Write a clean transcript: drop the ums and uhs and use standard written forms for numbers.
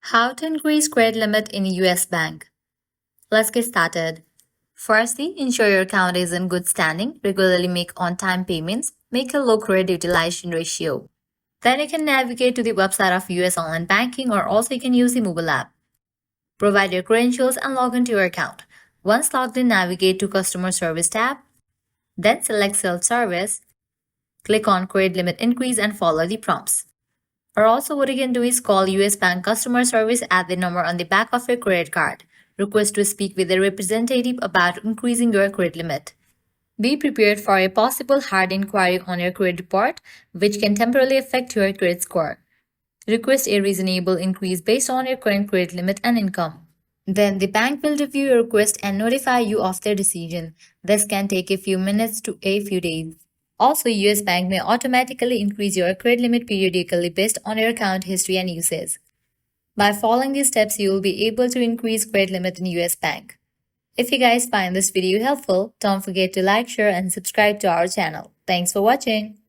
How to increase credit limit in US bank. Let's get started. Firstly, ensure your account is in good standing, regularly make on-time payments, make a low credit utilization ratio. Then you can navigate to the website of US online banking or also you can use the mobile app. Provide your credentials and log into your account. Once logged in, navigate to Customer Service tab, then select Self-Service, click on Credit Limit Increase and follow the prompts. Or also what you can do is call US Bank customer service at the number on the back of your credit card. Request to speak with a representative about increasing your credit limit. Be prepared for a possible hard inquiry on your credit report, which can temporarily affect your credit score. Request a reasonable increase based on your current credit limit and income. Then the bank will review your request and notify you of their decision. This can take a few minutes to a few days. Also, US Bank may automatically increase your credit limit periodically based on your account history and usage. By following these steps, you will be able to increase credit limit in US Bank. If you guys find this video helpful, don't forget to like, share, and subscribe to our channel. Thanks for watching.